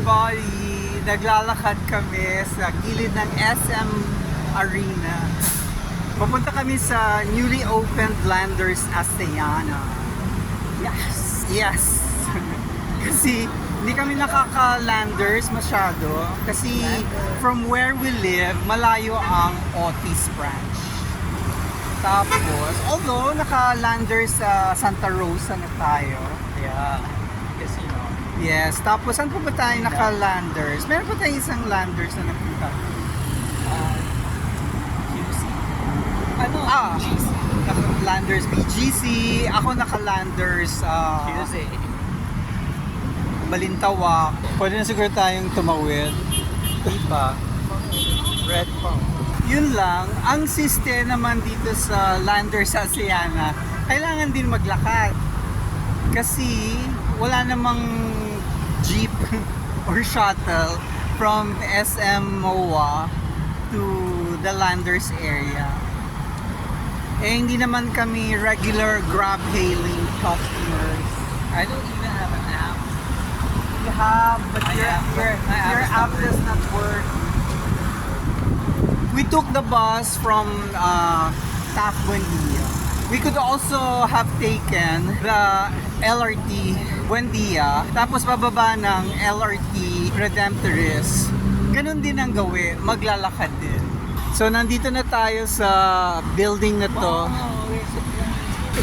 everybody! Naglalakad kami sa gilid ng SM Arena. Papunta kami sa newly opened Landers Astayana. Yes! Yes! Kasi hindi kami nakaka-Landers masyado. Kasi from where we live, malayo ang Otis branch. Tapos, although naka-Landers sa Santa Rosa na tayo. Yeah. Casino. Yes, tapos saan pa ba tayo naka-Landers? Meron pa tayo isang Landers na napunta. QC. Ano? GC. Landers BGC. Ako naka-Landers QC. Balintawak. Pwede na siguro tayong tumawid. Iba. Red phone. Yun lang, ang siste naman dito sa Landers sa Asiana, kailangan din maglakad. Kasi wala namang jeep or shuttle from SM MOA to the Landers area. Eh hindi naman kami regular grab hailing customers. I don't even have an app. You have, but My your app app does not work. We took the bus from TAF Buendia. We could also have taken the LRT Buendia, tapos bababa ng LRT Redemptorist. Ganun din ang gawin, maglalakad din. So nandito na tayo sa building na to.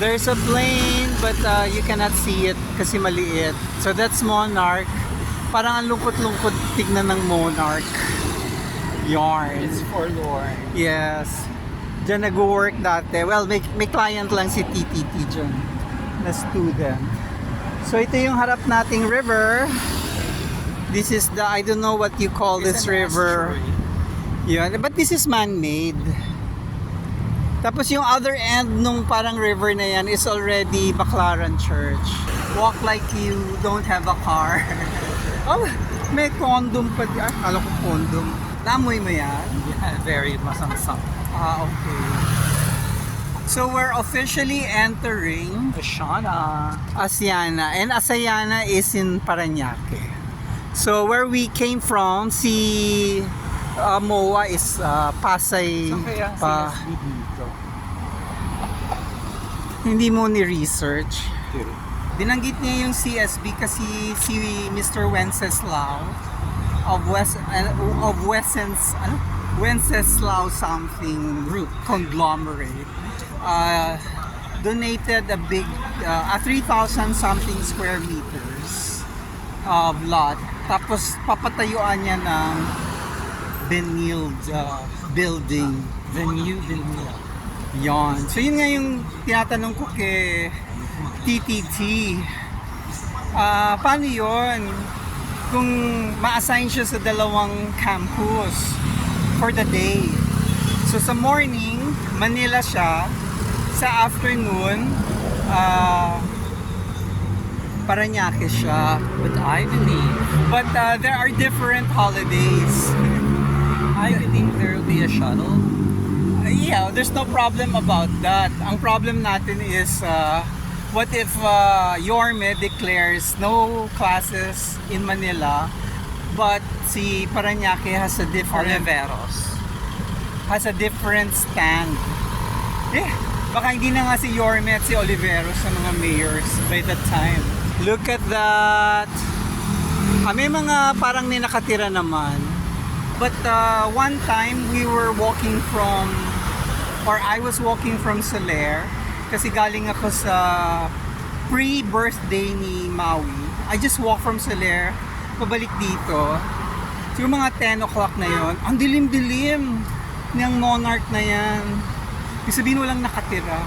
There's a plane but you cannot see it kasi maliit. So that's Monarch. Parang ang lungkot-lungkot tignan ng Monarch. Yarn. It's forlorn. Yes. Diyan nag-work dati. Well, may client lang si TTT dyan na student. So ito yung harap nating river. This is the, I don't know what you call this river. Yeah, but this is man-made. Tapos yung other end nung parang river na yan is already Baclaran Church. Walk like you don't have a car. Oh, may condom pa di. Akala ko condom. Namoy mo yan? Yeah, very masamsam. Okay. So we're officially entering Asiana. Asiana. And Asiana is in Parañaque. So where we came from, si MOA is Pasay So kaya pa. CSB dito. Hindi mo ni-research. Binanggit niya yung CSB kasi si Mr. Wenceslao of Wenceslao something group conglomerate donated a big 3,000 something square meters of lot. Tapos papatayuan niya ng Benilde building. The new Vilnia. Yon. So yun nga yung tinatanong ko kay TTT. Paano yun? Kung ma-assign siya sa dalawang campus for the day. So sa morning, Manila siya. Sa afternoon, Parañaque siya. But I believe, But there are different holidays. I believe there will be a shuttle. Yeah, there's no problem about that. Ang problem natin is what if Yorme declares no classes in Manila but si Parañaque has a different stand. Baka hindi na nga si Yorme at si Oliveros sa mga mayors by that time. Look at that. May mga parang may nakatira naman. But one time we were walking from, or I was walking from Soler kasi galing ako sa pre-birthday ni Maui. I just walk from Soler pabalik dito. So yung mga 10 o'clock na yon, ang dilim-dilim ng Monarch na yan. Ibig sabihin walang nakatira.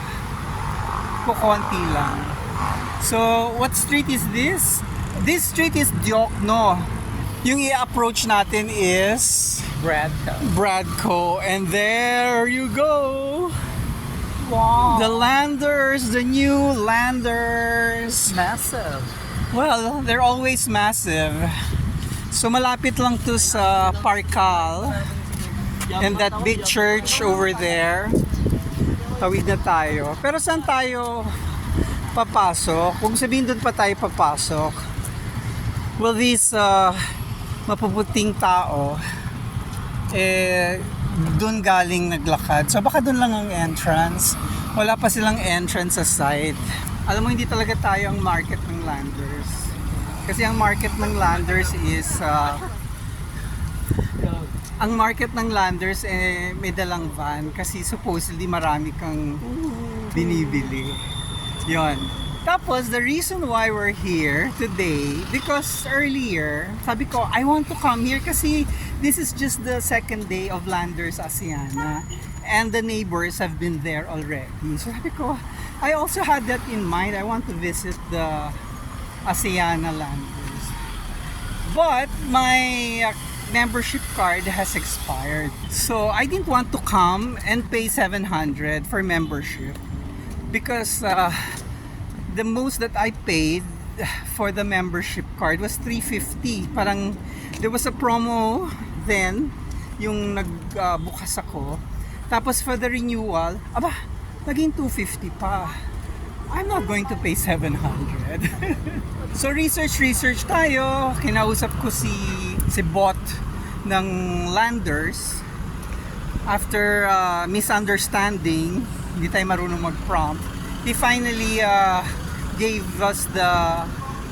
Kukunti lang. So what street is this? This street is Diokno. Yung i-approach natin is Bradco. And there you go. Wow. The Landers, the new Landers. Massive. Well, they're always massive. So malapit lang to sa Parcal. And that big church over there. Tawid na tayo. Pero saan tayo papasok? Kung sabihin doon pa tayo papasok, well, these mapuputing tao, doon galing naglakad. So baka doon lang ang entrance. Wala pa silang entrance sa site. Alam mo, hindi talaga tayo ang market ng Landers. Kasi ang market ng Landers is ang market ng Landers may dalang van kasi supposedly marami kang binibili. Yon. Tapos, the reason why we're here today, because earlier, sabi ko, I want to come here kasi this is just the second day of Landers Asiana and the neighbors have been there already. So sabi ko, I also had that in mind. I want to visit the Asiana Landers. But my membership card has expired. So I didn't want to come and pay 700 for membership because the most that I paid for the membership card was 350. Parang there was a promo then yung nagbukas ako. Tapos for the renewal, aba, naging 250 pa. I'm not going to pay 700. So research tayo. Kinausap ko si bot ng Landers. After misunderstanding, hindi tayo marunong mag-prompt. He finally gave us the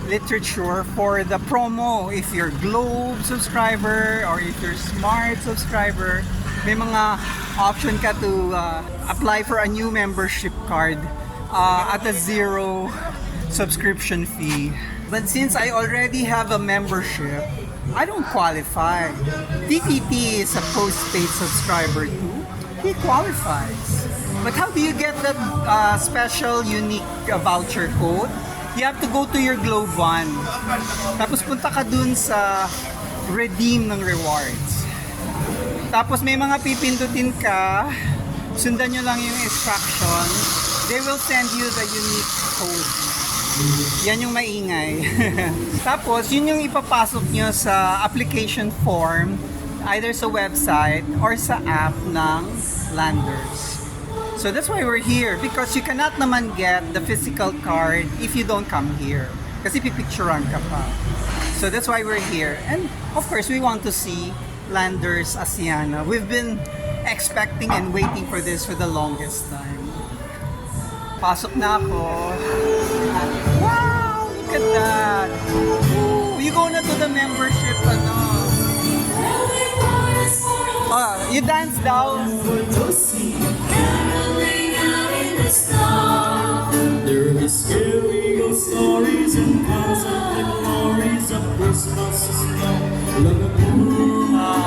literature for the promo. If you're Globe subscriber or if you're Smart subscriber, may mga option ka to apply for a new membership card at a zero subscription fee. But since I already have a membership, I don't qualify. TTT is a postpaid subscriber too. He qualifies. But how do you get that special unique voucher code? You have to go to your Globe One. Tapos punta ka dun sa redeem ng rewards. Tapos may mga pipindutin ka, sundan nyo lang yung instruction. They will send you the unique code. Yan yung maingay. Tapos yun yung ipapasok nyo sa application form, either sa website or sa app ng Landers. So that's why we're here, because you cannot naman get the physical card if you don't come here. Kasi pipicturean ka pa. So that's why we're here. And of course, we want to see Landers Asiana. We've been expecting and waiting for this for the longest time. Pasok na ako. Wow! Look at that! Ooh, you go na to the membership, you dance down. There are the scary ghost stories and tales of the glories of Christmas snow.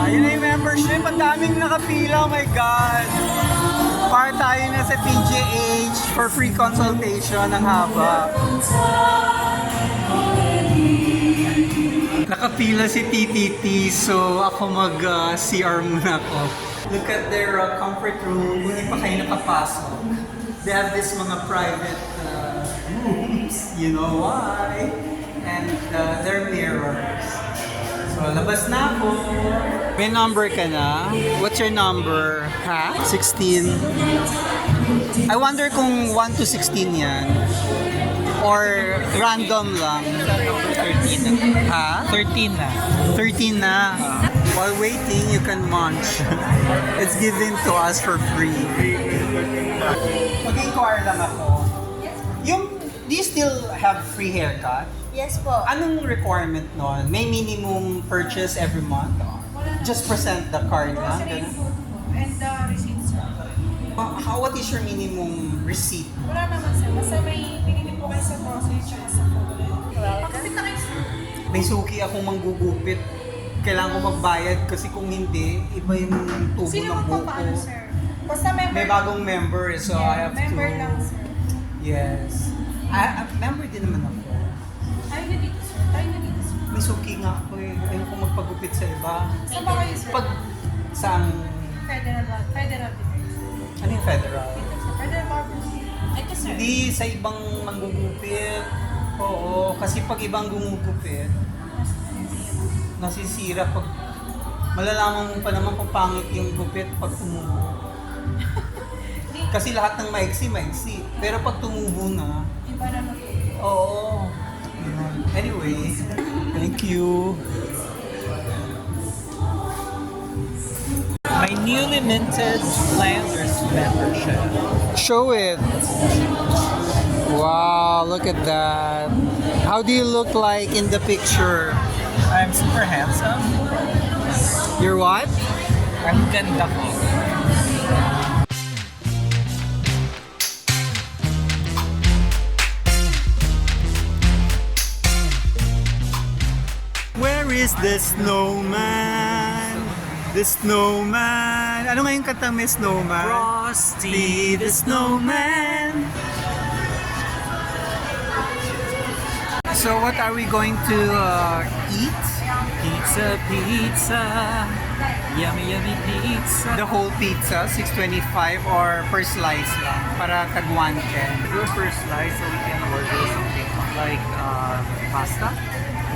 Yun na yung membership. Ang daming nakapila. Oh my God. Para tayo na sa PGH for free consultation ng haba. Nakapila si TTT, so ako mag-CR muna ako. Look at their comfort room. Hindi pa kayo nakapasok. They have this mga private rooms. You know why? And their mirrors. So, labas na ako. May number ka na? What's your number? Ha? 16. I wonder kung 1 to 16 yan. Or random lang. 13 na. Ha? 13 na. 13 na. While waiting, you can munch. It's given to us for free. Mag-inquire lang ako. Do you still have free haircut? Yes po. Anong requirement nun? May minimum purchase every month? Just present the card lang? Ganun? And the receipts. What is your minimum receipt? Wala naman sir. Basta may pinili po kayo sa grocery tsaka sa food. Pakapit na kayo sir. May suki akong manggugupit. Kailangan ko magbayad kasi kung hindi, iba yung tubo Sino ng buko. magpapaano sir? Basta member. May bagong member, so I have member to... lang sir. Yes. Member din naman ako. Tayo na dito sir. Tayo na dito sir. May suki nga ako eh. Ayaw ko magpagupit sa iba. Saan ba kayo sir? Pag saan... Federal Defense. Ano yung federal? Dito sir. Federal Barbers. Ito sir. Hindi sa ibang manggugupit. Oo, kasi pag ibang gumugupit, nasisira pag... Malalaman mo pa naman kung pangit yung gupit pag tumubo. Kasi lahat ng maiksi. Pero pag tumubo na, Iba naman po. oo. Anyway, thank you. My newly minted Flanders membership. Show it. Wow, look at that. How do you look like in the picture? I'm super handsome. You're what? Ang ganda ko. Where is the snowman? The snowman. Ano nga yung kantang may snowman? Frosty the snowman. So what are we going to eat? Pizza, pizza. Yummy, yummy pizza. The whole pizza, 625 or per slice lang para tagwante. Go for a slice so we can order something like pasta.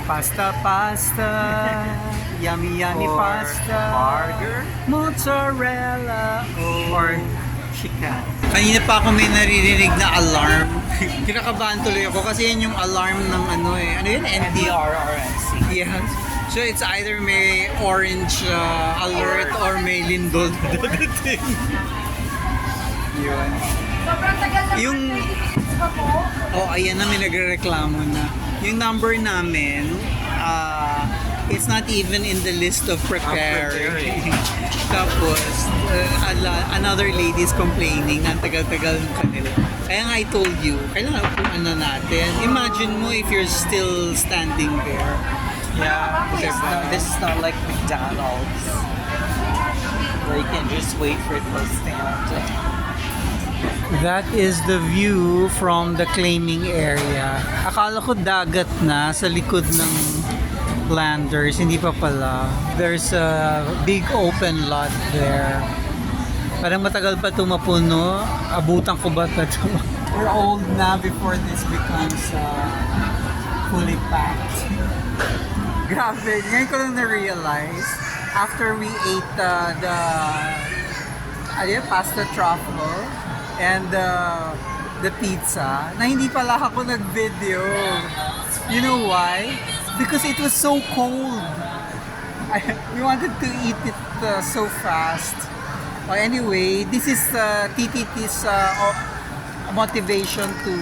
Pasta. Yummy Or pasta. burger. Mozzarella. Or chicken. Kanina pa ako may naririnig na alarm. Kinakabahan tuloy ako kasi yan yung alarm ng ano eh. Ano yun? NDRRNC. Yes. So it's either may orange alert or may lindol na dadating. Yun. Sobrang tagal na Yung... pizza ko. Oh, ayan na, may nagre-reklamo na. Yung number namin, it's not even in the list of preparing. Tapos, another lady is complaining na ang tagal-tagal ng kanila. Kaya nga I told you, kailangan upuan na natin. Imagine mo if you're still standing there. Yeah, Diba? this is not like McDonald's where you can just wait for it to stand. That is the view from the claiming area. Akala ko dagat na sa likod ng Flanders. Hindi pa pala. There's a big open lot there. Parang matagal pa ito mapuno. Abutan ko ba ito? We're old na before this becomes fully packed. Grabe. Ngayon ko lang na-realize after we ate the pasta truffle and the pizza na hindi pala ako nag-video. You know why? Because it was so cold. We wanted to eat it so fast. Well, anyway, this is TTT's motivation to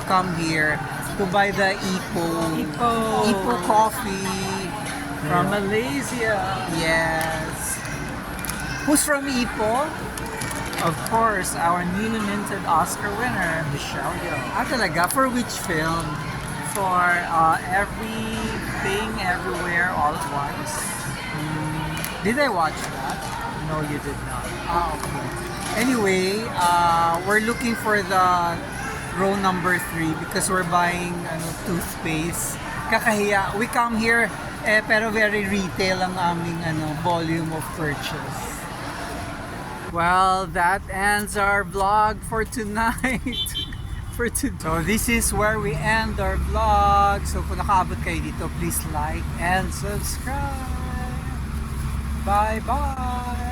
come here to buy the Ipo coffee From Malaysia. Yes. Who's from Ipo? Of course, our newly minted Oscar winner, Michelle Yeoh. Ah, talaga? For which film? For Everything, Everywhere, All at Once. Did I watch that? No, you did not. Ah, okay. Anyway, we're looking for the row number 3 because we're buying toothpaste. Kakahiya. We come here, pero very retail ang aming volume of purchase. Well, that ends our vlog for tonight. So this is where we end our vlog. So kung nakaabot kayo dito, please like and subscribe. Bye-bye!